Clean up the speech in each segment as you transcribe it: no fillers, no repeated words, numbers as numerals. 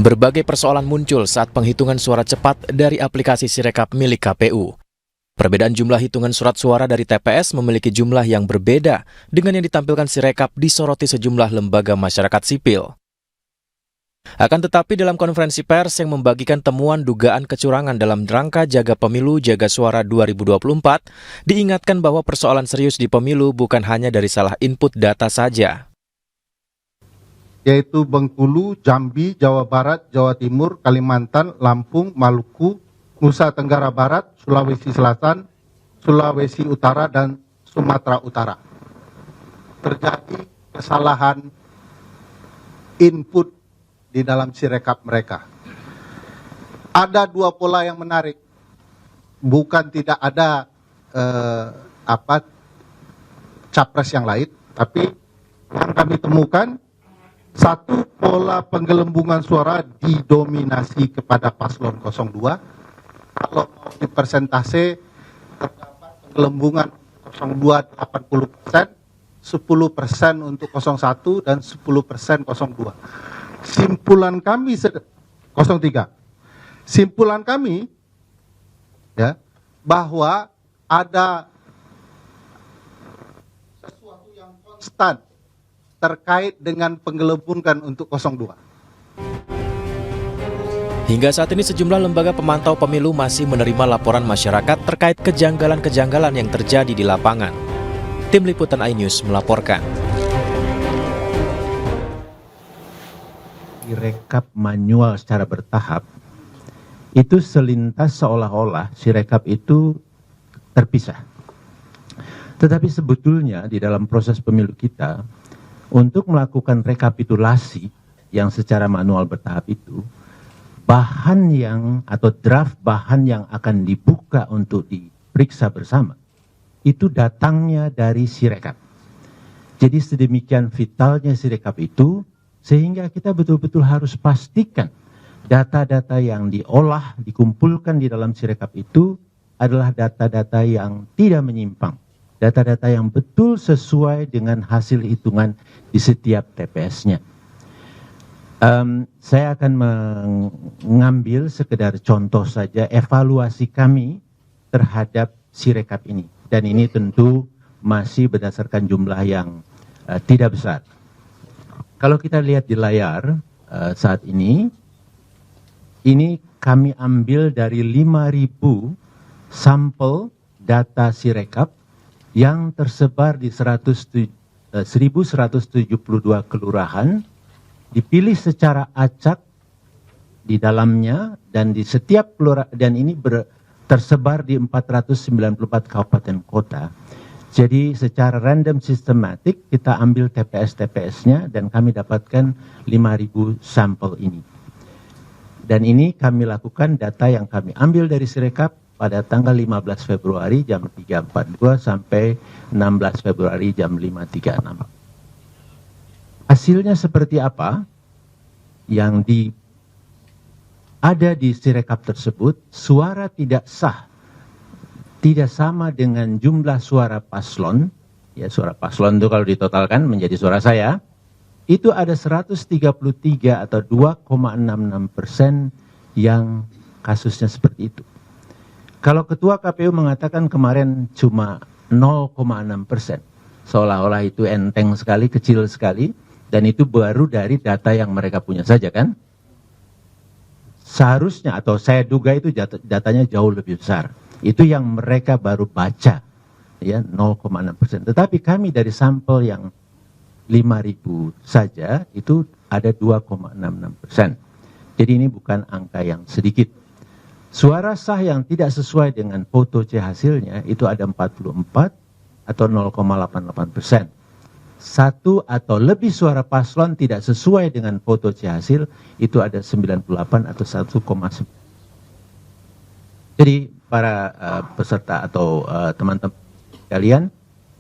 Berbagai persoalan muncul saat penghitungan suara cepat dari aplikasi Sirekap milik KPU. Perbedaan jumlah hitungan surat suara dari TPS memiliki jumlah yang berbeda dengan yang ditampilkan Sirekap disoroti sejumlah lembaga masyarakat sipil. Akan tetapi dalam konferensi pers yang membagikan temuan dugaan kecurangan dalam rangka jaga pemilu jaga suara 2024, diingatkan bahwa persoalan serius di pemilu bukan hanya dari salah input data saja. Yaitu Bengkulu, Jambi, Jawa Barat, Jawa Timur, Kalimantan, Lampung, Maluku, Nusa Tenggara Barat, Sulawesi Selatan, Sulawesi Utara, dan Sumatera Utara. Terjadi kesalahan input di dalam Sirekap mereka. Ada dua pola yang menarik. Bukan tidak ada capres yang lain, tapi yang kami temukan, satu, pola penggelembungan suara didominasi kepada paslon 02. Kalau mau di persentase, terdapat penggelembungan 02 80%, 10% untuk 01 dan 10% 02. Simpulan kami 03. Simpulan kami ya bahwa ada sesuatu yang konstan terkait dengan penggelembungan untuk 02. Hingga saat ini sejumlah lembaga pemantau pemilu masih menerima laporan masyarakat terkait kejanggalan-kejanggalan yang terjadi di lapangan. Tim Liputan iNews melaporkan. Sirekap manual secara bertahap, itu selintas seolah-olah Sirekap itu terpisah. Tetapi sebetulnya di dalam proses pemilu kita, untuk melakukan rekapitulasi yang secara manual bertahap itu, bahan yang atau draft bahan yang akan dibuka untuk diperiksa bersama, itu datangnya dari Sirekap. Jadi sedemikian vitalnya Sirekap itu, sehingga kita betul-betul harus pastikan data-data yang diolah, dikumpulkan di dalam Sirekap itu adalah data-data yang tidak menyimpang. Data-data yang betul sesuai dengan hasil hitungan di setiap TPS-nya. Saya akan mengambil sekedar contoh saja evaluasi kami terhadap Sirekap ini. Dan ini tentu masih berdasarkan jumlah yang tidak besar. Kalau kita lihat di layar saat ini kami ambil dari 5.000 sampel data Sirekap yang tersebar di 1172 kelurahan, dipilih secara acak di dalamnya dan di setiap kelurahan, dan ini tersebar di 494 kabupaten kota. Jadi secara random sistematik kita ambil TPS-TPS-nya dan kami dapatkan 5.000 sampel ini. Dan ini kami lakukan data yang kami ambil dari Sirekap pada tanggal 15 Februari jam 3.42 sampai 16 Februari jam 5.36. Hasilnya seperti apa? Yang ada di Sirekap tersebut, suara tidak sah, tidak sama dengan jumlah suara paslon. Ya, suara paslon itu kalau ditotalkan menjadi suara saya, itu ada 133 atau 2,66% yang kasusnya seperti itu. Kalau Ketua KPU mengatakan kemarin cuma 0,6%, seolah-olah itu enteng sekali, kecil sekali, dan itu baru dari data yang mereka punya saja kan? Seharusnya, atau saya duga itu datanya jauh lebih besar. Itu yang mereka baru baca, ya 0,6%. Tetapi kami dari sampel yang 5.000 saja, itu ada 2,66%. Jadi ini bukan angka yang sedikit. Suara sah yang tidak sesuai dengan foto C hasilnya itu ada 44 atau 0,88%. Satu atau lebih suara paslon tidak sesuai dengan foto C hasil itu ada 98 atau 1,9. Jadi para peserta atau teman-teman kalian,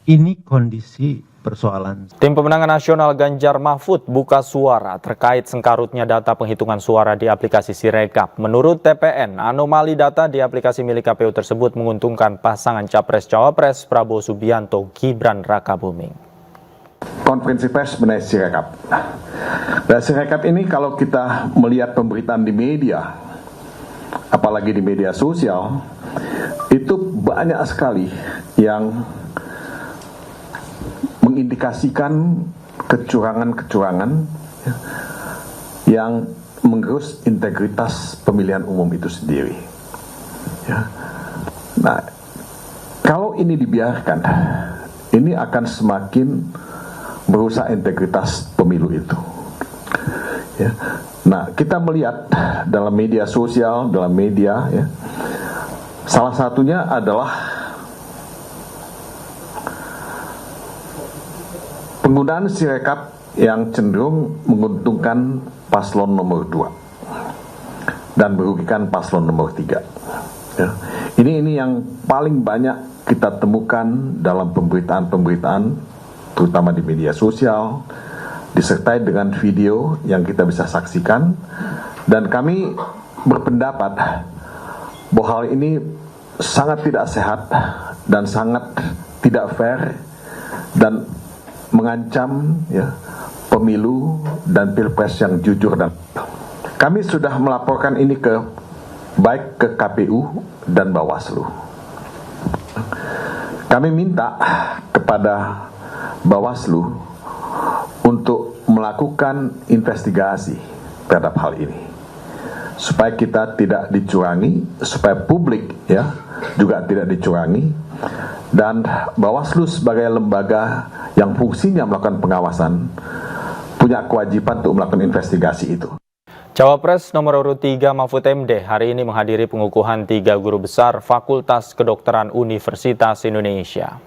ini kondisi persoalan. Tim pemenangan nasional Ganjar Mahfud buka suara terkait sengkarutnya data penghitungan suara di aplikasi Sirekap. Menurut TPN, anomali data di aplikasi milik KPU tersebut menguntungkan pasangan Capres-Cawapres Prabowo Subianto Gibran Rakabuming. konferensi pers mengenai Sirekap. Dan Sirekap ini kalau kita melihat pemberitaan di media, apalagi di media sosial, itu banyak sekali yang mengindikasikan kecurangan-kecurangan yang menggerus integritas pemilihan umum itu sendiri. Ya. Nah, kalau ini dibiarkan, ini akan semakin merusak integritas pemilu itu. Ya. Nah, kita melihat dalam media sosial, dalam media, ya, salah satunya adalah penggunaan Sirekap yang cenderung menguntungkan paslon nomor 2 dan merugikan paslon nomor 3. Ya. Ini yang paling banyak kita temukan dalam pemberitaan-pemberitaan, terutama di media sosial, disertai dengan video yang kita bisa saksikan, dan kami berpendapat bahwa hal ini sangat tidak sehat dan sangat tidak fair dan mengancam, ya, pemilu dan pilpres yang jujur. Dan kami sudah melaporkan ini baik ke KPU dan Bawaslu. Kami minta kepada Bawaslu untuk melakukan investigasi terhadap hal ini, supaya kita tidak dicurangi, supaya publik, ya, juga tidak dicurangi, dan Bawaslu sebagai lembaga yang fungsinya melakukan pengawasan punya kewajiban untuk melakukan investigasi itu. Cawapres nomor urut 3 Mahfud MD hari ini menghadiri pengukuhan 3 guru besar Fakultas Kedokteran Universitas Indonesia.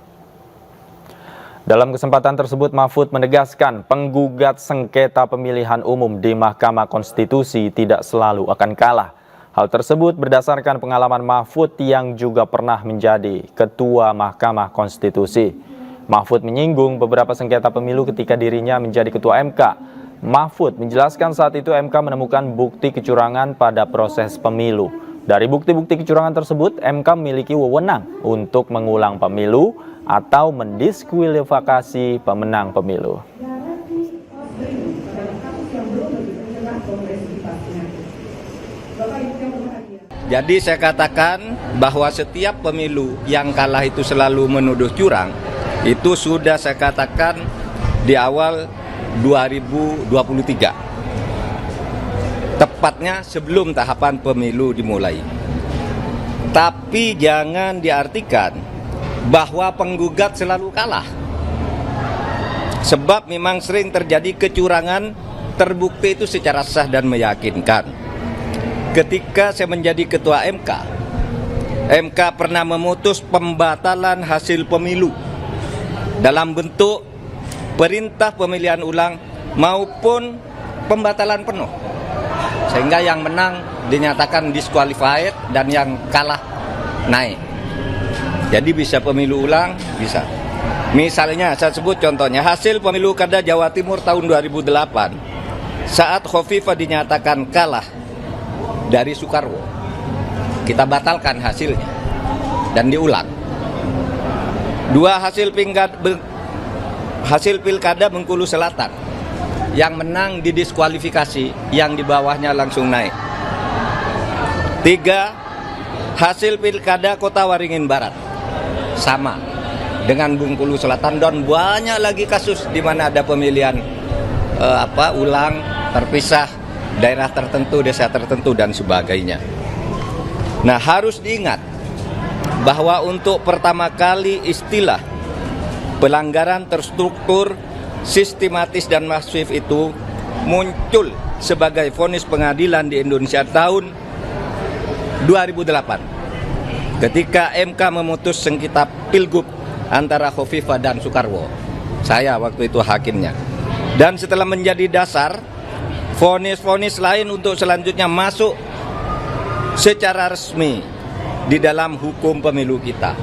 Dalam kesempatan tersebut, Mahfud menegaskan penggugat sengketa pemilihan umum di Mahkamah Konstitusi tidak selalu akan kalah. Hal tersebut berdasarkan pengalaman Mahfud yang juga pernah menjadi Ketua Mahkamah Konstitusi. Mahfud menyinggung beberapa sengketa pemilu ketika dirinya menjadi Ketua MK. Mahfud menjelaskan saat itu MK menemukan bukti kecurangan pada proses pemilu. Dari bukti-bukti kecurangan tersebut, MK memiliki wewenang untuk mengulang pemilu atau mendiskualifikasi pemenang pemilu. Jadi saya katakan bahwa setiap pemilu yang kalah itu selalu menuduh curang, itu sudah saya katakan di awal 2023, tepatnya sebelum tahapan pemilu dimulai. Tapi jangan diartikan bahwa penggugat selalu kalah, sebab memang sering terjadi kecurangan terbukti itu secara sah dan meyakinkan. Ketika saya menjadi Ketua MK, MK pernah memutus pembatalan hasil pemilu dalam bentuk perintah pemilihan ulang maupun pembatalan penuh, sehingga yang menang dinyatakan disqualified dan yang kalah naik. Jadi bisa pemilu ulang, bisa. Misalnya saya sebut contohnya hasil pemilu kada Jawa Timur tahun 2008 saat Khofifah dinyatakan kalah dari Soekarwo, kita batalkan hasilnya dan diulang. Dua hasil pilkada Bengkulu Selatan, yang menang didiskualifikasi, yang di bawahnya langsung naik. 3, hasil pilkada Kota Waringin Barat, sama dengan Bengkulu Selatan, dan banyak lagi kasus di mana ada pemilihan ulang, terpisah, daerah tertentu, desa tertentu, dan sebagainya. Nah, harus diingat bahwa untuk pertama kali istilah pelanggaran terstruktur, sistematis dan masif itu muncul sebagai vonis pengadilan di Indonesia tahun 2008 ketika MK memutus sengketa Pilgub antara Khofifah dan Soekarwo. Saya waktu itu hakimnya. Dan setelah menjadi dasar, vonis-vonis lain untuk selanjutnya masuk secara resmi di dalam hukum pemilu kita.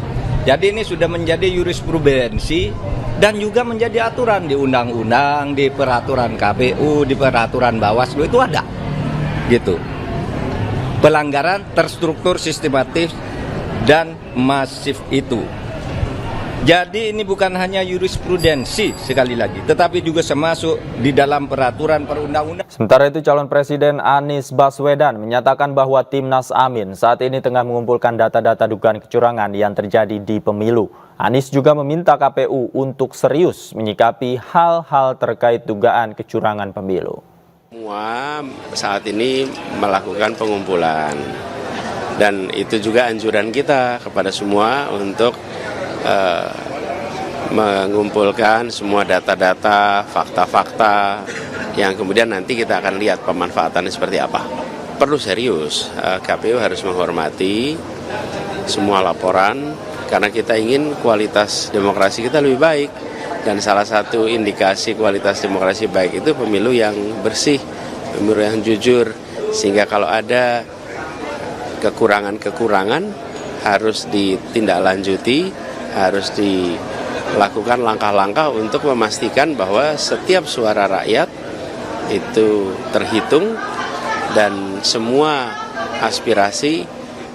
Jadi ini sudah menjadi jurisprudensi dan juga menjadi aturan di undang-undang, di peraturan KPU, di peraturan Bawaslu, itu ada. Gitu. Pelanggaran terstruktur, sistematis dan masif itu. Jadi ini bukan hanya jurisprudensi sekali lagi, tetapi juga termasuk di dalam peraturan perundang-undangan. Sementara itu calon Presiden Anies Baswedan menyatakan bahwa Timnas Amin saat ini tengah mengumpulkan data-data dugaan kecurangan yang terjadi di pemilu. Anies juga meminta KPU untuk serius menyikapi hal-hal terkait dugaan kecurangan pemilu. Semua saat ini melakukan pengumpulan dan itu juga anjuran kita kepada semua untuk mengumpulkan semua data-data, fakta-fakta yang kemudian nanti kita akan lihat pemanfaatannya seperti apa. Perlu serius, KPU harus menghormati semua laporan karena kita ingin kualitas demokrasi kita lebih baik. Dan salah satu indikasi kualitas demokrasi baik itu pemilu yang bersih, pemilu yang jujur. Sehingga kalau ada kekurangan-kekurangan harus ditindaklanjuti, harus dilakukan langkah-langkah untuk memastikan bahwa setiap suara rakyat itu terhitung dan semua aspirasi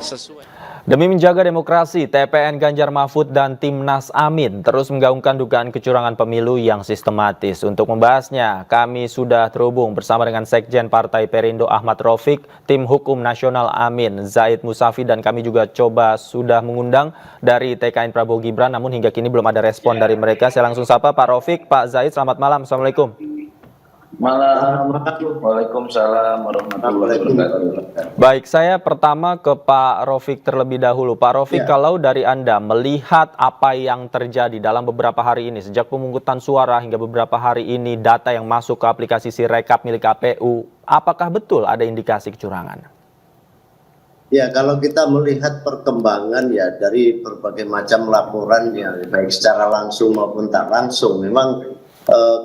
sesuai. Demi menjaga demokrasi, TPN Ganjar Mahfud dan Timnas Amin terus menggaungkan dugaan kecurangan pemilu yang sistematis. Untuk membahasnya, kami sudah terhubung bersama dengan Sekjen Partai Perindo Ahmad Raufik, Tim Hukum Nasional Amin Zaid Musafi, dan kami juga sudah mengundang dari TKN Prabowo Gibran, namun hingga kini belum ada respon dari mereka. Saya langsung sapa Pak Raufik. Pak Zaid, selamat malam. Assalamualaikum. Malam. Waalaikumsalam warahmatullahi wabarakatuh. Baik, saya pertama ke Pak Raufik terlebih dahulu. Pak Raufik, kalau dari Anda melihat apa yang terjadi dalam beberapa hari ini, sejak pemungutan suara hingga beberapa hari ini, data yang masuk ke aplikasi Sirekap milik KPU, apakah betul ada indikasi kecurangan? Ya, kalau kita melihat perkembangan ya dari berbagai macam laporan ya, baik secara langsung maupun tak langsung, memang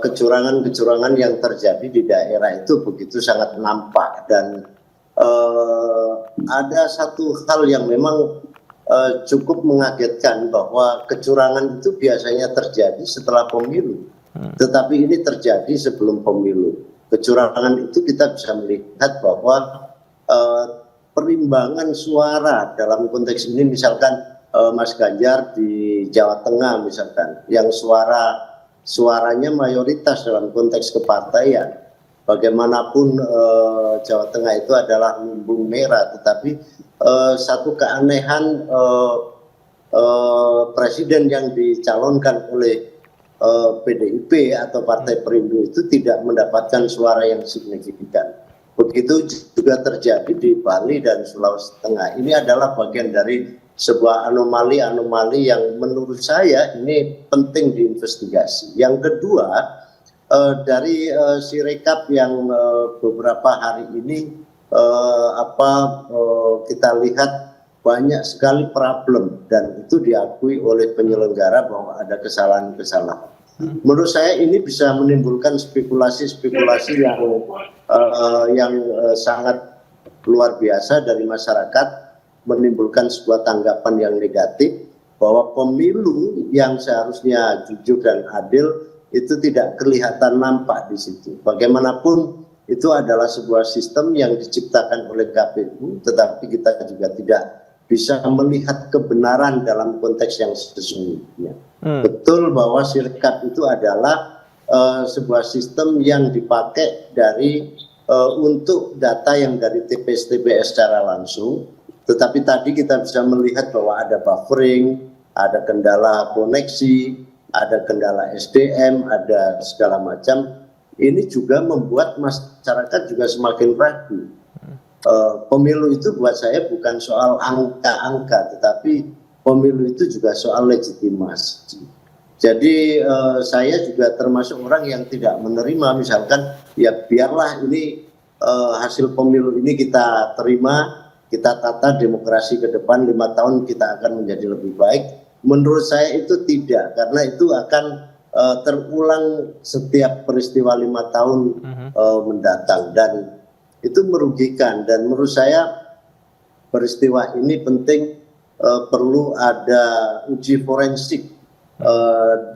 kecurangan-kecurangan yang terjadi di daerah itu begitu sangat nampak. Dan ada satu hal yang memang cukup mengagetkan, bahwa kecurangan itu biasanya terjadi setelah pemilu, tetapi ini terjadi sebelum pemilu. Kecurangan itu kita bisa melihat bahwa perimbangan suara dalam konteks ini, misalkan Mas Ganjar di Jawa Tengah misalkan, yang suaranya mayoritas dalam konteks kepartaian. Bagaimanapun Jawa Tengah itu adalah lumbung merah, tetapi satu keanehan presiden yang dicalonkan oleh PDIP atau Partai Perindo itu tidak mendapatkan suara yang signifikan. Begitu juga terjadi di Bali dan Sulawesi Tengah. Ini adalah bagian dari sebuah anomali yang menurut saya ini penting diinvestigasi. Yang kedua, dari Sirekap yang beberapa hari ini kita lihat banyak sekali problem, dan itu diakui oleh penyelenggara bahwa ada kesalahan-kesalahan. Menurut saya ini bisa menimbulkan spekulasi-spekulasi yang sangat luar biasa dari masyarakat, menimbulkan sebuah tanggapan yang negatif bahwa pemilu yang seharusnya jujur dan adil itu tidak kelihatan nampak di situ. Bagaimanapun itu adalah sebuah sistem yang diciptakan oleh KPU, tetapi kita juga tidak bisa melihat kebenaran dalam konteks yang sesungguhnya. Betul bahwa Sirekap itu adalah sebuah sistem yang dipakai untuk data yang dari TPS-TPS secara langsung. Tetapi tadi kita bisa melihat bahwa ada buffering, ada kendala koneksi, ada kendala SDM, ada segala macam. Ini juga membuat masyarakat juga semakin ragu. Pemilu itu buat saya bukan soal angka-angka, tetapi pemilu itu juga soal legitimasi. Jadi saya juga termasuk orang yang tidak menerima, misalkan ya biarlah ini hasil pemilu ini kita terima, kita tata demokrasi ke depan 5 tahun kita akan menjadi lebih baik. Menurut saya itu tidak, karena itu akan terulang setiap peristiwa 5 tahun mendatang, dan itu merugikan. Dan menurut saya peristiwa ini penting, perlu ada uji forensik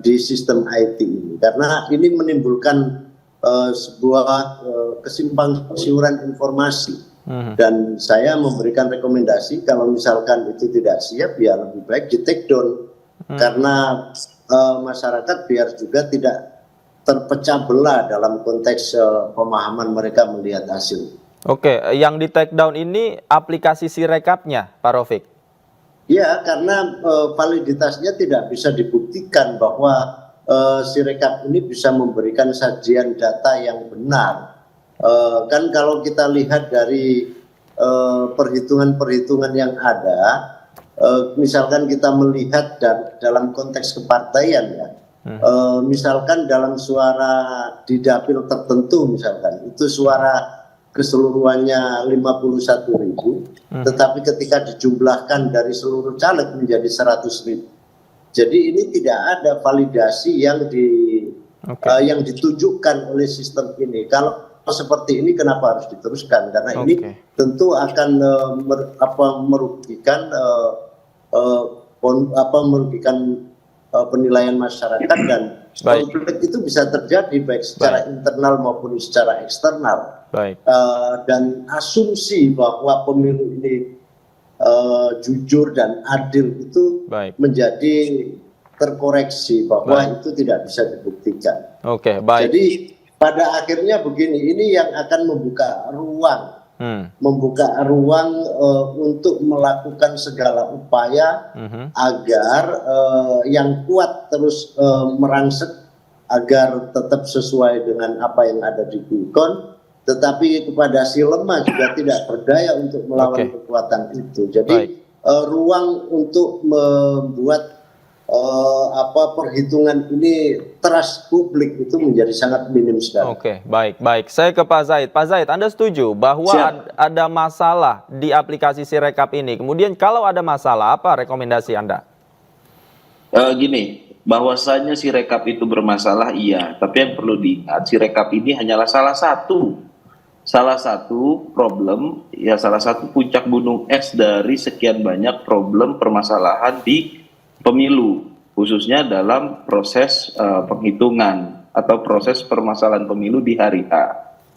di sistem IT ini, karena ini menimbulkan sebuah kesimpang siuran informasi. Dan saya memberikan rekomendasi kalau misalkan itu tidak siap, ya lebih baik di take down, karena masyarakat biar juga tidak terpecah belah dalam konteks pemahaman mereka melihat hasil. Oke, yang di take down ini aplikasi Sirekapnya, Pak Raufik? Ya, karena validitasnya tidak bisa dibuktikan bahwa Sirekap ini bisa memberikan sajian data yang benar. Kan kalau kita lihat dari perhitungan-perhitungan yang ada, misalkan kita melihat dalam konteks kepartaian ya, misalkan dalam suara di dapil tertentu misalkan, itu suara keseluruhannya 51.000, tetapi ketika dijumlahkan dari seluruh caleg menjadi 100.000. Jadi ini tidak ada validasi yang yang ditunjukkan oleh sistem ini. Kalau seperti ini kenapa harus diteruskan? Karena ini tentu akan merugikan penilaian masyarakat, dan konflik itu bisa terjadi baik secara internal maupun secara eksternal. Dan asumsi bahwa pemilu ini jujur dan adil itu menjadi terkoreksi bahwa itu tidak bisa dibuktikan. Jadi pada akhirnya begini, ini yang akan membuka ruang untuk melakukan segala upaya agar yang kuat terus merangsek agar tetap sesuai dengan apa yang ada di Quickcon, tetapi kepada si lemah juga tidak berdaya untuk melawan kekuatan itu. Jadi ruang untuk membuat perhitungan ini trust publik itu menjadi sangat minim sekali. Baik. Saya ke Pak Zaid. Pak Zaid, Anda setuju bahwa ada masalah di aplikasi Sirekap ini? Kemudian kalau ada masalah, apa rekomendasi Anda? Gini, bahwasanya Sirekap itu bermasalah, iya. Tapi yang perlu diingat, Sirekap ini hanyalah salah satu problem, ya salah satu puncak gunung es dari sekian banyak problem permasalahan di pemilu, khususnya dalam proses penghitungan atau proses permasalahan pemilu di hari H.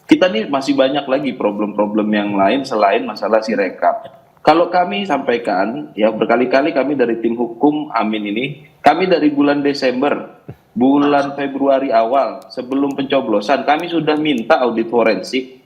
Kita nih masih banyak lagi problem-problem yang lain selain masalah Sirekap. Kalau kami sampaikan, ya berkali-kali kami dari tim hukum Amin ini, kami dari bulan Desember, bulan Februari awal, sebelum pencoblosan, kami sudah minta audit forensik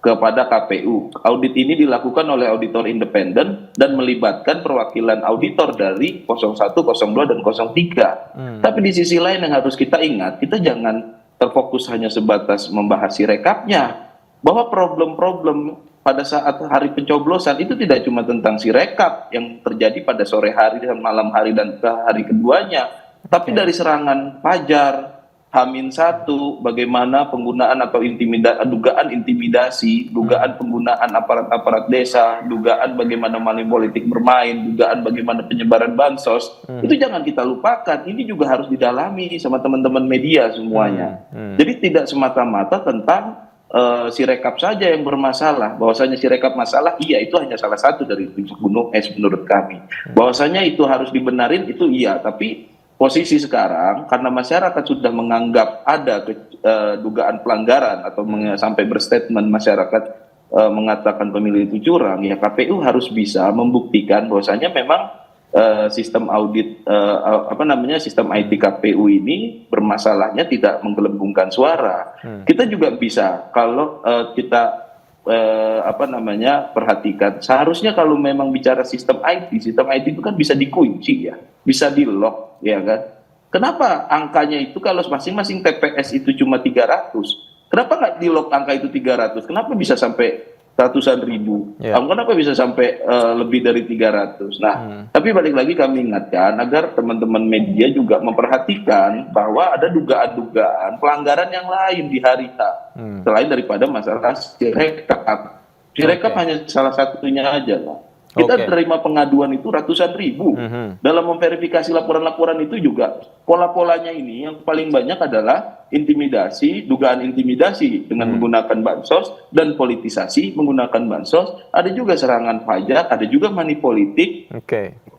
kepada KPU. Audit ini dilakukan oleh auditor independen dan melibatkan perwakilan auditor dari 01, 02, dan 03. Tapi di sisi lain yang harus kita ingat, kita jangan terfokus hanya sebatas membahas Sirekapnya. Bahwa problem-problem pada saat hari pencoblosan itu tidak cuma tentang Sirekap yang terjadi pada sore hari dan malam hari dan ke hari keduanya, tapi dari serangan fajar, H-1, bagaimana penggunaan atau dugaan intimidasi, dugaan penggunaan aparat-aparat desa, dugaan bagaimana money politik bermain, dugaan bagaimana penyebaran bansos, itu jangan kita lupakan. Ini juga harus didalami sama teman-teman media semuanya. Jadi tidak semata-mata tentang Sirekap saja yang bermasalah. Bahwasanya Sirekap masalah, iya, itu hanya salah satu dari puncak gunung es menurut kami. Bahwasanya itu harus dibenarin, itu iya, tapi posisi sekarang karena masyarakat sudah menganggap ada dugaan pelanggaran atau sampai berstatement masyarakat mengatakan pemilu itu curang, ya KPU harus bisa membuktikan bahwasanya memang sistem audit sistem IT KPU ini bermasalahnya tidak menggelembungkan suara. Kita juga bisa kalau kita perhatikan, seharusnya kalau memang bicara sistem IT itu kan bisa dikunci ya, bisa di lock ya kan. Kenapa angkanya itu kalau masing-masing TPS itu cuma 300, kenapa nggak di lock angka itu 300? Kenapa bisa sampai ratusan ribu? Kenapa bisa sampai lebih dari 300? Nah, tapi balik lagi kami ingatkan agar teman-teman media juga memperhatikan bahwa ada dugaan-dugaan pelanggaran yang lain di hari H, selain daripada masalah Sirekap. Sirekap hanya salah satunya aja lah. Kita terima pengaduan itu ratusan ribu. Dalam memverifikasi laporan-laporan itu juga pola-polanya ini yang paling banyak adalah intimidasi, dugaan intimidasi dengan menggunakan bansos, dan politisasi menggunakan bansos. Ada juga serangan pajak, ada juga money politik,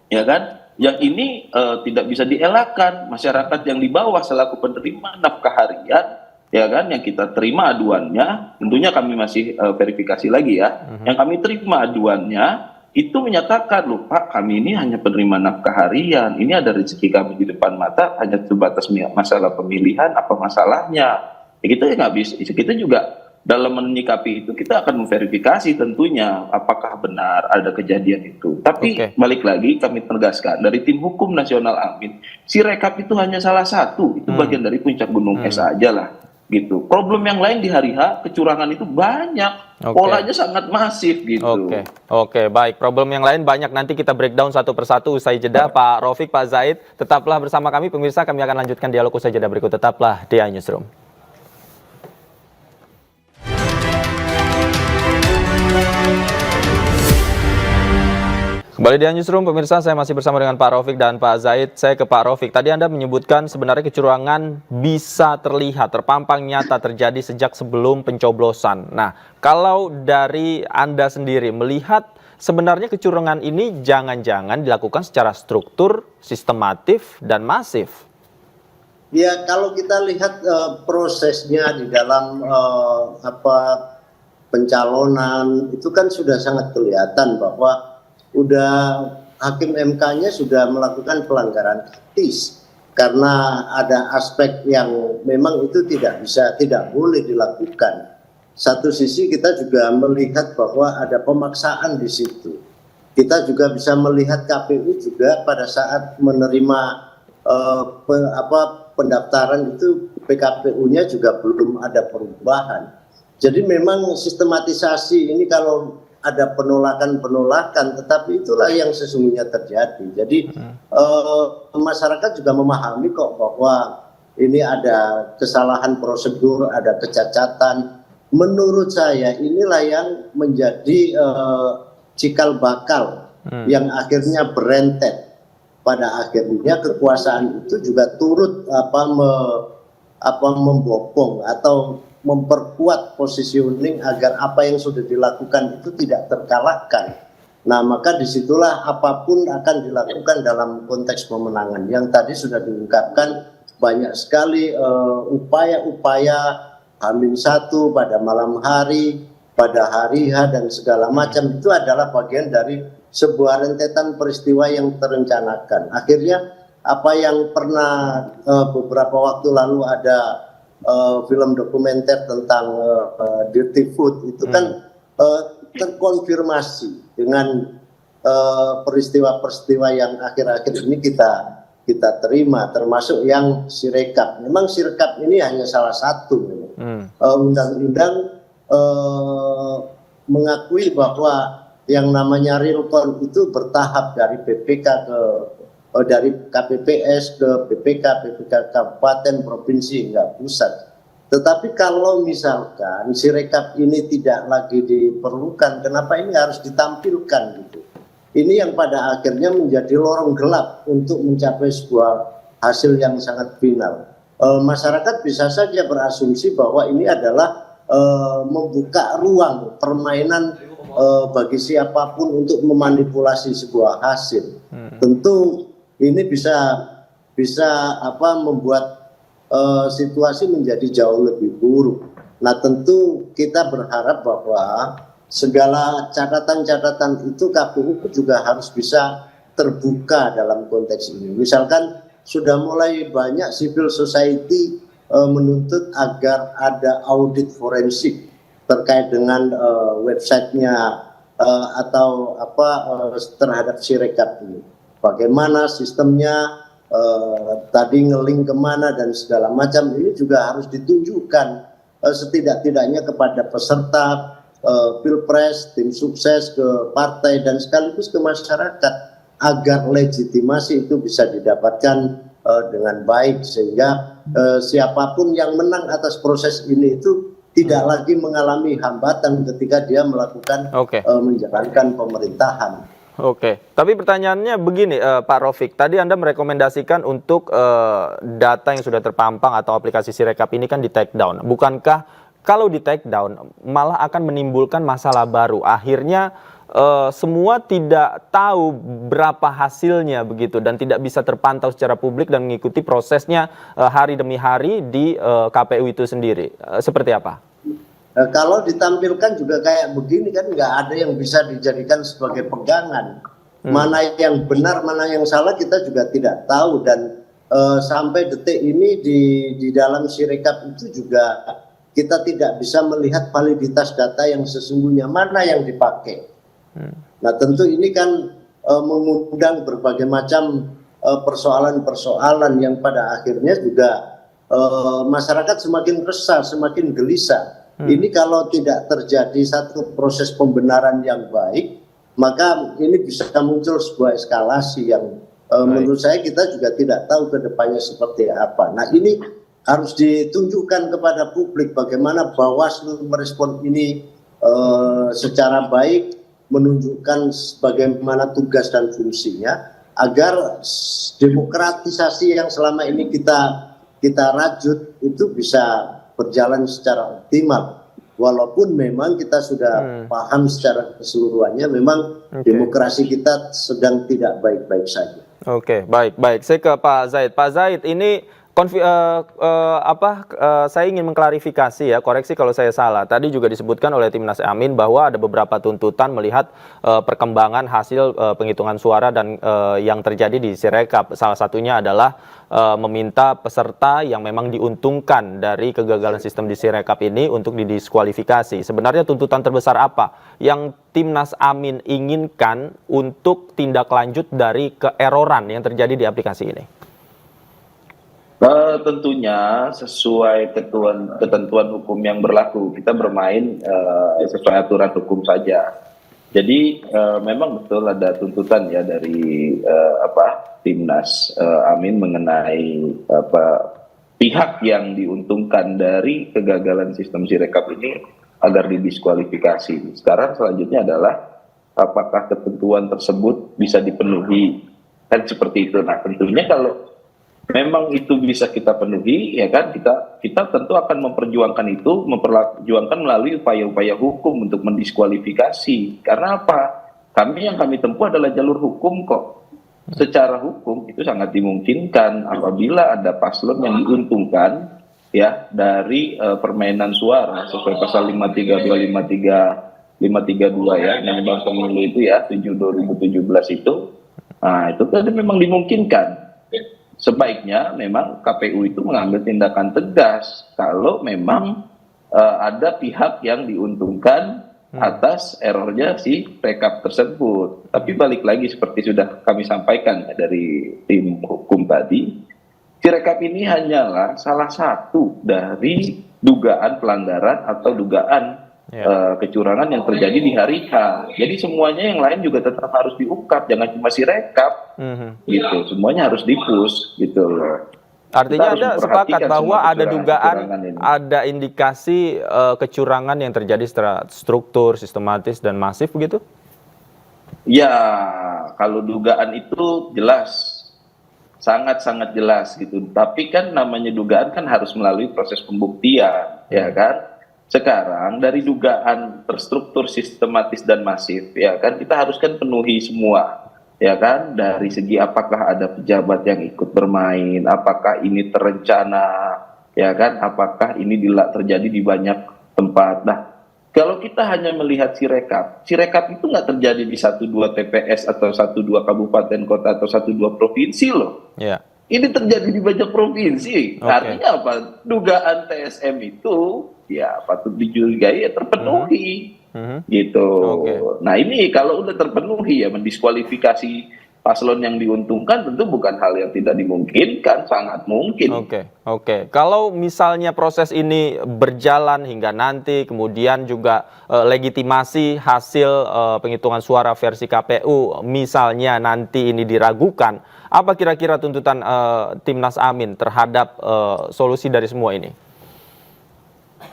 ya kan? Yang ini tidak bisa dielakkan. Masyarakat yang di bawah selaku penerima nafkah harian, ya kan, yang kita terima aduannya, tentunya kami masih verifikasi lagi ya, yang kami terima aduannya itu menyatakan, loh Pak, kami ini hanya penerima nafkah harian, ini ada rezeki kami di depan mata, hanya terbatas masalah pemilihan, apa masalahnya? Ya kita ya nggak bisa, kita juga dalam menyikapi itu kita akan memverifikasi tentunya apakah benar ada kejadian itu. Tapi balik lagi kami tegaskan dari tim hukum nasional Amin, Sirekap itu hanya salah satu, itu bagian dari puncak gunung es aja lah. Gitu. Problem yang lain di hari H, kecurangan itu banyak, polanya sangat masif gitu. Oke, baik. Problem yang lain banyak, nanti kita breakdown satu persatu usai jeda. Pak Raufik, Pak Zaid, tetaplah bersama kami. Pemirsa, kami akan lanjutkan dialog usai jeda berikut. Tetaplah di iNewsroom. Kembali di Newsroom, pemirsa, saya masih bersama dengan Pak Raufik dan Pak Zaid. Saya ke Pak Raufik. Tadi Anda menyebutkan sebenarnya kecurangan bisa terlihat, terpampang nyata terjadi sejak sebelum pencoblosan. Nah, kalau dari Anda sendiri melihat sebenarnya kecurangan ini jangan-jangan dilakukan secara struktur, sistematif, dan masif. Ya, kalau kita lihat prosesnya di dalam pencalonan itu kan sudah sangat kelihatan bahwa hakim MK-nya sudah melakukan pelanggaran etis karena ada aspek yang memang itu tidak boleh dilakukan. Satu sisi kita juga melihat bahwa ada pemaksaan di situ. Kita juga bisa melihat KPU juga pada saat menerima pendaftaran itu PKPU-nya juga belum ada perubahan. Jadi memang sistematisasi ini kalau ada penolakan, tetapi itulah yang sesungguhnya terjadi. Jadi masyarakat juga memahami kok bahwa ini ada kesalahan prosedur, ada kecacatan. Menurut saya inilah yang menjadi cikal bakal yang akhirnya berentet. Pada akhirnya kekuasaan itu juga turut membopong atau memperkuat positioning agar apa yang sudah dilakukan itu tidak terkalahkan. Nah, maka disitulah apapun akan dilakukan dalam konteks pemenangan. Yang tadi sudah diungkapkan banyak sekali upaya-upaya H-1 pada malam hari, pada hari H dan segala macam itu adalah bagian dari sebuah rentetan peristiwa yang terencanakan. Akhirnya apa yang pernah beberapa waktu lalu ada film dokumenter tentang Dirty Food itu kan terkonfirmasi dengan peristiwa-peristiwa yang akhir-akhir ini kita terima, termasuk yang Sirekap. Memang Sirekap ini hanya salah satu. Undang-undang mengakui bahwa yang namanya real count itu bertahap dari PPK dari KPPS ke PPK kabupaten, provinsi, hingga pusat. Tetapi kalau misalkan Sirekap ini tidak lagi diperlukan, kenapa ini harus ditampilkan gitu? Ini yang pada akhirnya menjadi lorong gelap untuk mencapai sebuah hasil yang sangat final. Masyarakat bisa saja berasumsi bahwa ini adalah membuka ruang permainan bagi siapapun untuk memanipulasi sebuah hasil. Tentu ini bisa membuat situasi menjadi jauh lebih buruk. Nah, tentu kita berharap bahwa segala catatan-catatan itu KPU juga harus bisa terbuka dalam konteks ini. Misalkan sudah mulai banyak civil society menuntut agar ada audit forensik terkait dengan websitenya atau terhadap Sirekap ini. Bagaimana sistemnya, tadi ngeling kemana dan segala macam, ini juga harus ditunjukkan setidak-tidaknya kepada peserta pilpres, tim sukses, ke partai, dan sekaligus ke masyarakat agar legitimasi itu bisa didapatkan dengan baik, sehingga siapapun yang menang atas proses ini itu tidak lagi mengalami hambatan ketika dia melakukan menjalankan pemerintahan. Tapi pertanyaannya begini, Pak Raufik, tadi Anda merekomendasikan untuk data yang sudah terpampang atau aplikasi Sirekap ini kan di take down. Bukankah kalau di take down malah akan menimbulkan masalah baru? Akhirnya semua tidak tahu berapa hasilnya begitu dan tidak bisa terpantau secara publik dan mengikuti prosesnya hari demi hari di KPU itu sendiri. Seperti apa? Nah, kalau ditampilkan juga kayak begini kan nggak ada yang bisa dijadikan sebagai pegangan. Mana yang benar, mana yang salah kita juga tidak tahu, dan sampai detik ini di dalam Sirekap itu juga kita tidak bisa melihat validitas data yang sesungguhnya mana yang dipakai. Nah tentu ini kan mengundang berbagai macam persoalan-persoalan yang pada akhirnya juga masyarakat semakin resah, semakin gelisah. Ini kalau tidak terjadi satu proses pembenaran yang baik, maka ini bisa muncul sebuah eskalasi yang menurut saya kita juga tidak tahu ke depannya seperti apa. Nah ini harus ditunjukkan kepada publik bagaimana Bawaslu merespon ini secara baik, menunjukkan bagaimana tugas dan fungsinya, agar demokratisasi yang selama ini kita rajut itu bisa berjalan secara optimal. Walaupun memang kita sudah paham secara keseluruhannya memang demokrasi kita sedang tidak baik-baik saja. Oke, baik. Saya ke Pak Zaid. Pak Zaid, ini saya ingin mengklarifikasi ya, koreksi kalau saya salah. Tadi juga disebutkan oleh Timnas Amin bahwa ada beberapa tuntutan melihat perkembangan hasil penghitungan suara dan yang terjadi di Sirekap. Salah satunya adalah meminta peserta yang memang diuntungkan dari kegagalan sistem di Sirekap ini untuk didiskualifikasi. Sebenarnya tuntutan terbesar apa yang Timnas Amin inginkan untuk tindak lanjut dari keeroran yang terjadi di aplikasi ini? Tentunya sesuai ketentuan hukum yang berlaku, kita bermain sesuai aturan hukum saja. Jadi memang betul ada tuntutan ya dari Timnas Amin mengenai pihak yang diuntungkan dari kegagalan sistem Sirekap ini agar didiskualifikasi. Sekarang selanjutnya adalah apakah ketentuan tersebut bisa dipenuhi, kan seperti itu. Nah tentunya kalau memang itu bisa kita penuhi, ya kan, kita tentu akan memperjuangkan itu, memperjuangkan melalui upaya-upaya hukum untuk mendiskualifikasi. Karena apa? Yang kami tempuh adalah jalur hukum kok. Secara hukum itu sangat dimungkinkan apabila ada paslon yang diuntungkan ya dari permainan suara sesuai pasal 532 ya, Undang-Undang Pemilu itu ya 7/2017 itu. Nah, itu kan memang dimungkinkan. Sebaiknya memang KPU itu mengambil tindakan tegas kalau memang ada pihak yang diuntungkan atas errornya si rekap tersebut. Tapi balik lagi seperti sudah kami sampaikan dari tim hukum tadi, si rekap ini hanyalah salah satu dari dugaan pelanggaran atau dugaan kecurangan yang terjadi di hari H. Jadi semuanya yang lain juga tetap harus diungkap, jangan cuma si rekap, gitu. Semuanya harus dipus, gitu loh. Artinya Anda sepakat bahwa ada dugaan, ada indikasi kecurangan yang terjadi secara struktur, sistematis dan masif, begitu? Ya, kalau dugaan itu jelas, sangat-sangat jelas, gitu. Tapi kan namanya dugaan kan harus melalui proses pembuktian, ya kan? Sekarang dari dugaan terstruktur, sistematis dan masif, ya kan, kita harus kan penuhi semua, ya kan, dari segi apakah ada pejabat yang ikut bermain, apakah ini terencana, ya kan, apakah ini terjadi di banyak tempat. Nah, kalau kita hanya melihat Sirekap itu nggak terjadi di 1-2 TPS atau 1-2 kabupaten kota atau 1-2 provinsi loh. Yeah. Ini terjadi di banyak provinsi. Artinya apa? Dugaan TSM itu ya patut dicurigai ya terpenuhi, gitu. Nah ini kalau udah terpenuhi ya mendiskualifikasi paslon yang diuntungkan tentu bukan hal yang tidak dimungkinkan, sangat mungkin. Oke. Kalau misalnya proses ini berjalan hingga nanti, kemudian juga legitimasi hasil penghitungan suara versi KPU, misalnya nanti ini diragukan, apa kira-kira tuntutan Timnas Amin terhadap solusi dari semua ini?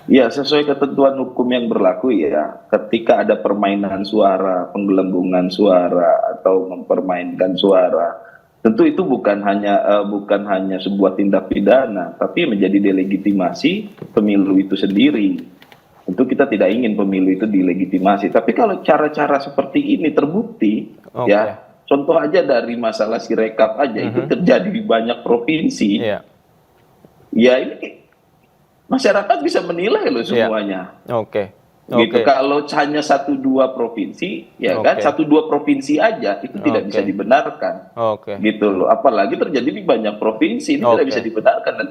Ya, sesuai ketentuan hukum yang berlaku ya, ketika ada permainan suara, penggelembungan suara atau mempermainkan suara, tentu itu bukan hanya sebuah tindak pidana, tapi menjadi delegitimasi pemilu itu sendiri. Tentu kita tidak ingin pemilu itu dilegitimasi, tapi kalau cara-cara seperti ini terbukti, ya, contoh aja dari masalah Sirekap aja itu terjadi di banyak provinsi, ya ini masyarakat bisa menilai loh semuanya. Oke. Gitu. Kalau hanya 1-2 provinsi, ya kan 1-2 provinsi aja itu tidak bisa dibenarkan. Gitu loh. Apalagi terjadi di banyak provinsi ini tidak bisa dibenarkan dan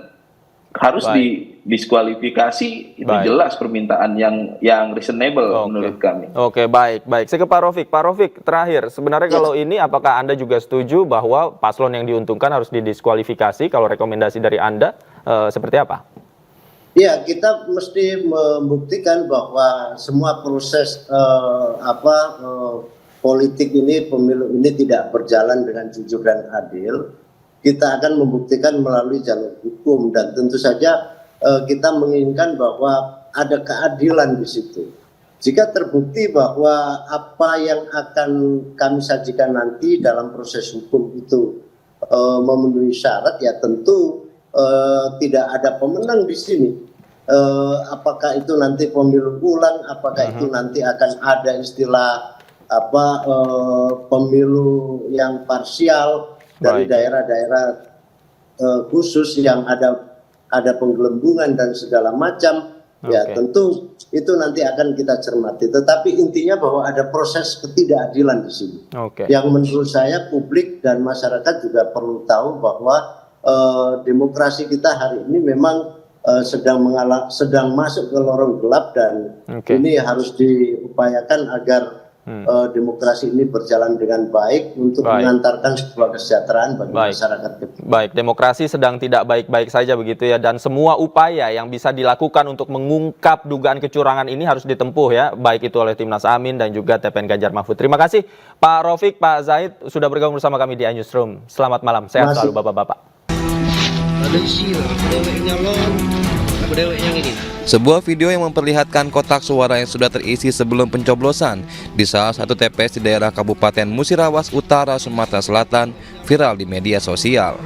harus didiskualifikasi. Itu jelas permintaan yang reasonable menurut kami. Baik. Saya ke Pak Raufik. Pak Raufik, terakhir, sebenarnya kalau ini apakah Anda juga setuju bahwa paslon yang diuntungkan harus didiskualifikasi? Kalau rekomendasi dari Anda seperti apa? Ya, kita mesti membuktikan bahwa semua proses politik ini, pemilu ini tidak berjalan dengan jujur dan adil. Kita akan membuktikan melalui jalur hukum dan tentu saja kita menginginkan bahwa ada keadilan di situ. Jika terbukti bahwa apa yang akan kami sajikan nanti dalam proses hukum itu memenuhi syarat, ya tentu tidak ada pemenang di sini. Apakah itu nanti pemilu ulang, apakah itu nanti akan ada istilah pemilu yang parsial dari daerah-daerah khusus yang ada penggelembungan dan segala macam, ya tentu itu nanti akan kita cermati. Tetapi intinya bahwa ada proses ketidakadilan di sini. Yang menurut saya publik dan masyarakat juga perlu tahu bahwa demokrasi kita hari ini memang sedang masuk ke lorong gelap dan ini harus diupayakan agar demokrasi ini berjalan dengan baik untuk mengantarkan sebuah kesejahteraan bagi masyarakat. Baik, demokrasi sedang tidak baik-baik saja begitu ya, dan semua upaya yang bisa dilakukan untuk mengungkap dugaan kecurangan ini harus ditempuh ya, baik itu oleh Timnas Amin dan juga TPN Ganjar Mahfud. Terima kasih Pak Raufik, Pak Zaid sudah bergabung bersama kami di iNewsroom. Selamat malam, sehat selalu Bapak-bapak. Sebuah video yang memperlihatkan kotak suara yang sudah terisi sebelum pencoblosan di salah satu TPS di daerah Kabupaten Musirawas Utara, Sumatera Selatan viral di media sosial.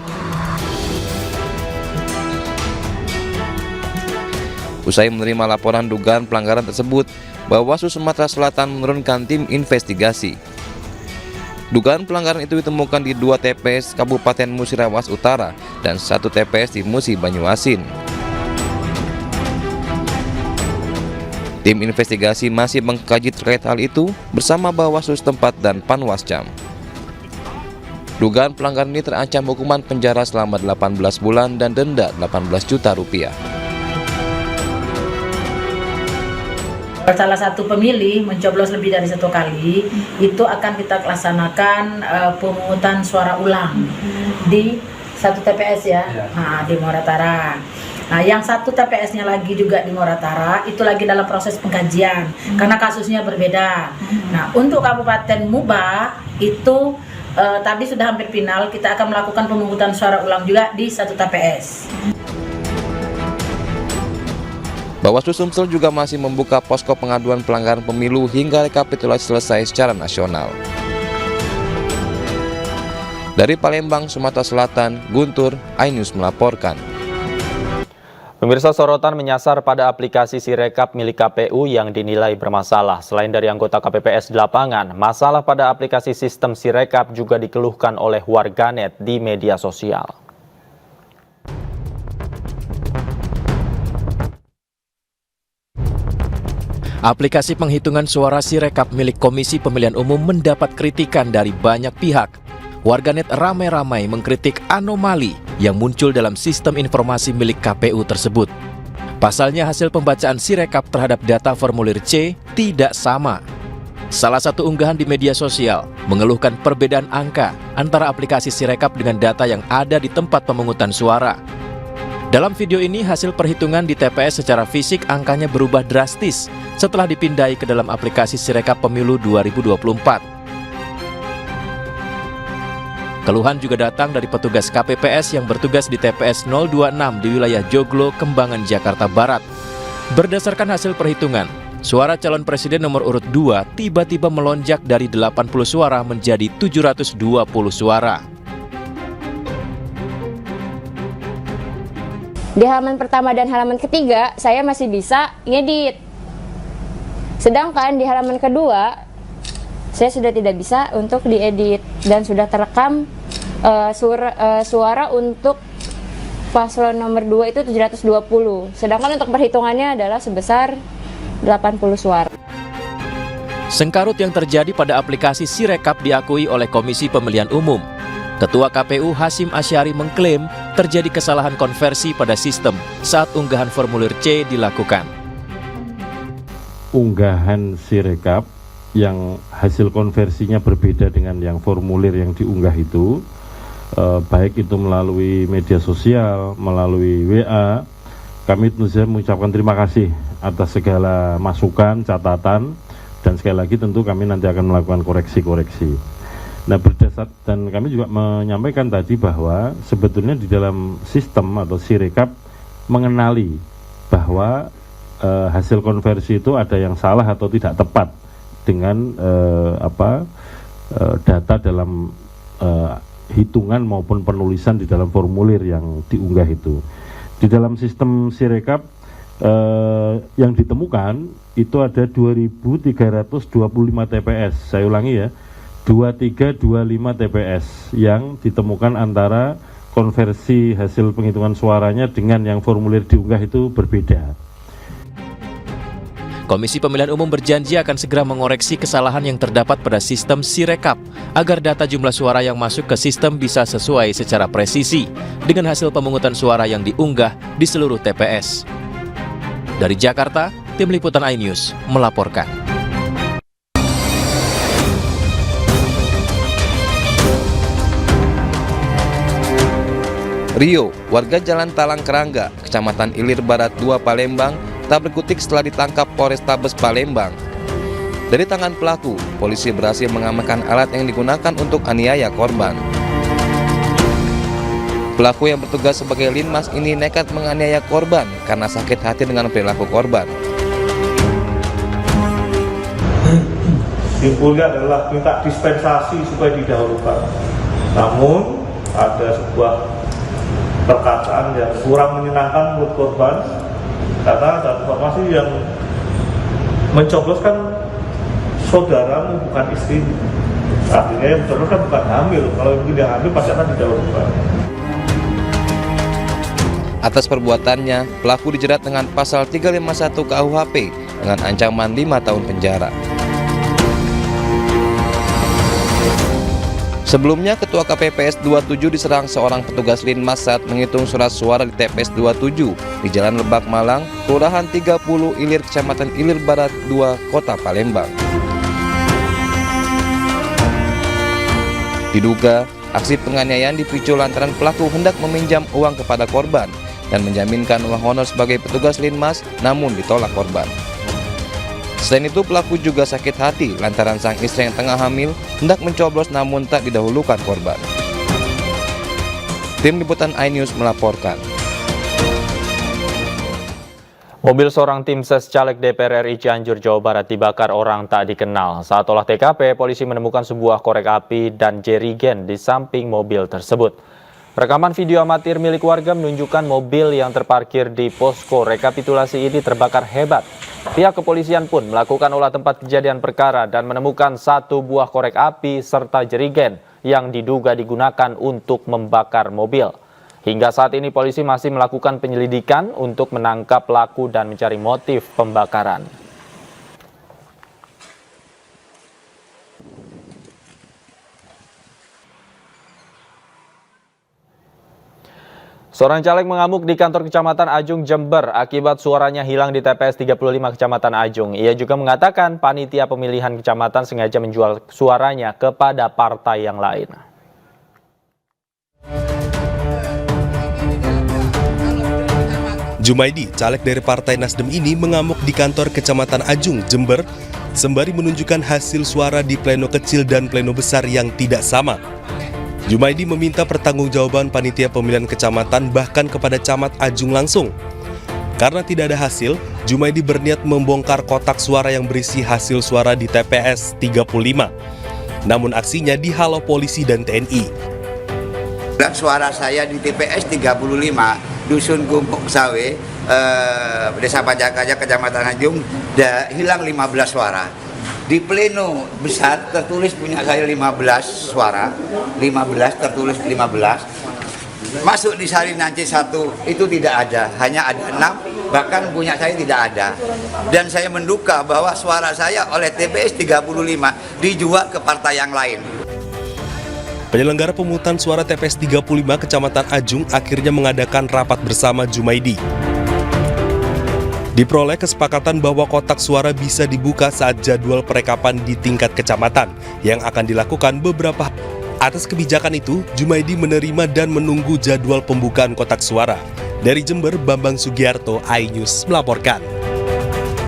Usai menerima laporan dugaan pelanggaran tersebut, Bawaslu Sumatera Selatan menurunkan tim investigasi. Dugaan pelanggaran itu ditemukan di 2 TPS Kabupaten Musirawas Utara dan 1 TPS di Musi Banyuasin. Tim investigasi masih mengkaji terkait hal itu bersama Bawaslu setempat dan Panwascam. Dugaan pelanggaran ini terancam hukuman penjara selama 18 bulan dan denda 18 juta rupiah. Salah satu pemilih mencoblos lebih dari 1 kali, itu akan kita laksanakan pemungutan suara ulang di 1 TPS ya, di Moratara. Nah, yang 1 TPS-nya lagi juga di Moratara, itu lagi dalam proses pengkajian, karena kasusnya berbeda. Nah, untuk Kabupaten Muba, itu tadi sudah hampir final, kita akan melakukan pemungutan suara ulang juga di 1 TPS. Bawaslu Sumsel juga masih membuka posko pengaduan pelanggaran pemilu hingga rekapitulasi selesai secara nasional. Dari Palembang, Sumatera Selatan, Guntur, iNews melaporkan. Pemirsa, sorotan menyasar pada aplikasi Sirekap milik KPU yang dinilai bermasalah. Selain dari anggota KPPS di lapangan, masalah pada aplikasi sistem Sirekap juga dikeluhkan oleh warganet di media sosial. Aplikasi penghitungan suara Sirekap milik Komisi Pemilihan Umum mendapat kritikan dari banyak pihak. Warganet ramai-ramai mengkritik anomali yang muncul dalam sistem informasi milik KPU tersebut. Pasalnya hasil pembacaan Sirekap terhadap data formulir C tidak sama. Salah satu unggahan di media sosial mengeluhkan perbedaan angka antara aplikasi Sirekap dengan data yang ada di tempat pemungutan suara. Dalam video ini, hasil perhitungan di TPS secara fisik angkanya berubah drastis setelah dipindai ke dalam aplikasi Sirekap Pemilu 2024. Keluhan juga datang dari petugas KPPS yang bertugas di TPS 026 di wilayah Joglo, Kembangan, Jakarta Barat. Berdasarkan hasil perhitungan, suara calon presiden nomor urut 2 tiba-tiba melonjak dari 80 suara menjadi 720 suara. Di halaman pertama dan halaman ketiga, saya masih bisa ngedit. Sedangkan di halaman kedua, saya sudah tidak bisa untuk diedit dan sudah terekam suara untuk paslon nomor 2 itu 720, sedangkan untuk perhitungannya adalah sebesar 80 suara. Sengkarut yang terjadi pada aplikasi Sirekap diakui oleh Komisi Pemilihan Umum. Ketua KPU Hasyim Asyari mengklaim terjadi kesalahan konversi pada sistem saat unggahan formulir C dilakukan. Unggahan Sirekap yang hasil konversinya berbeda dengan yang formulir yang diunggah itu, baik itu melalui media sosial, melalui WA, kami tentu saja mengucapkan terima kasih atas segala masukan, catatan, dan sekali lagi tentu kami nanti akan melakukan koreksi-koreksi. Nah, berdasar, dan kami juga menyampaikan tadi bahwa sebetulnya di dalam sistem atau Sirekap mengenali bahwa hasil konversi itu ada yang salah atau tidak tepat dengan data dalam hitungan maupun penulisan di dalam formulir yang diunggah itu. Di dalam sistem Sirekap yang ditemukan itu ada 2.325 TPS. Saya ulangi ya, 2325 TPS yang ditemukan antara konversi hasil penghitungan suaranya dengan yang formulir diunggah itu berbeda. Komisi Pemilihan Umum berjanji akan segera mengoreksi kesalahan yang terdapat pada sistem Sirekap agar data jumlah suara yang masuk ke sistem bisa sesuai secara presisi dengan hasil pemungutan suara yang diunggah di seluruh TPS. Dari Jakarta, Tim Liputan iNews melaporkan. Rio, warga Jalan Talang Kerangga, Kecamatan Ilir Barat 2 Palembang, tak berkutik setelah ditangkap Polrestabes Palembang. Dari tangan pelaku, polisi berhasil mengamankan alat yang digunakan untuk aniaya korban. Pelaku yang bertugas sebagai linmas ini nekat menganiaya korban karena sakit hati dengan perilaku korban. Simpulnya adalah minta dispensasi supaya didahulukan. Namun ada sebuah perkataan yang kurang menyenangkan menurut korban, karena ada informasi yang mencobloskan saudaramu bukan istri. Artinya yang mencobloskan bukan hamil. Kalau yang hamil pasti akan didahulukan. Atas perbuatannya, pelaku dijerat dengan pasal 351 KUHP dengan ancaman 5 tahun penjara. Sebelumnya, Ketua KPPS 27 diserang seorang petugas Linmas saat menghitung surat suara di TPS 27 di Jalan Lebak Malang, Kelurahan 30 Ilir, Kecamatan Ilir Barat 2, Kota Palembang. Diduga, aksi penganiayaan dipicu lantaran pelaku hendak meminjam uang kepada korban dan menjaminkan uang honor sebagai petugas Linmas, namun ditolak korban. Selain itu, pelaku juga sakit hati lantaran sang istri yang tengah hamil hendak mencoblos namun tak didahulukan korban. Tim Liputan iNews melaporkan. Mobil seorang tim ses caleg DPR RI Cianjur, Jawa Barat dibakar orang tak dikenal. Saat olah TKP, polisi menemukan sebuah korek api dan jerigen di samping mobil tersebut. Rekaman video amatir milik warga menunjukkan mobil yang terparkir di posko rekapitulasi ini terbakar hebat. Pihak kepolisian pun melakukan olah tempat kejadian perkara dan menemukan satu buah korek api serta jerigen yang diduga digunakan untuk membakar mobil. Hingga saat ini polisi masih melakukan penyelidikan untuk menangkap pelaku dan mencari motif pembakaran. Seorang caleg mengamuk di kantor Kecamatan Ajung, Jember akibat suaranya hilang di TPS 35 Kecamatan Ajung. Ia juga mengatakan panitia pemilihan kecamatan sengaja menjual suaranya kepada partai yang lain. Jumaidi, caleg dari Partai Nasdem ini mengamuk di kantor Kecamatan Ajung, Jember, sembari menunjukkan hasil suara di pleno kecil dan pleno besar yang tidak sama. Jumaidi meminta pertanggungjawaban panitia pemilihan kecamatan bahkan kepada camat Ajung langsung. Karena tidak ada hasil, Jumaidi berniat membongkar kotak suara yang berisi hasil suara di TPS 35. Namun aksinya dihalau polisi dan TNI. Suara saya di TPS 35, Dusun Gumpuk Sawe, Desa Pajakaja, Kecamatan Ajung, hilang 15 suara. Di pleno besar tertulis punya saya 15 suara, 15 tertulis 15. masuk di Sarinah C1 itu tidak ada, hanya ada 6, bahkan punya saya tidak ada. Dan saya menduga bahwa suara saya oleh TPS 35 dijual ke partai yang lain. Penyelenggara pemungutan suara TPS 35 Kecamatan Ajung akhirnya mengadakan rapat bersama Jumaidi. Diperoleh kesepakatan bahwa kotak suara bisa dibuka saat jadwal perekapan di tingkat kecamatan yang akan dilakukan beberapa. Atas kebijakan itu, Jumaidi menerima dan menunggu jadwal pembukaan kotak suara. Dari Jember, Bambang Sugiarto, iNews melaporkan.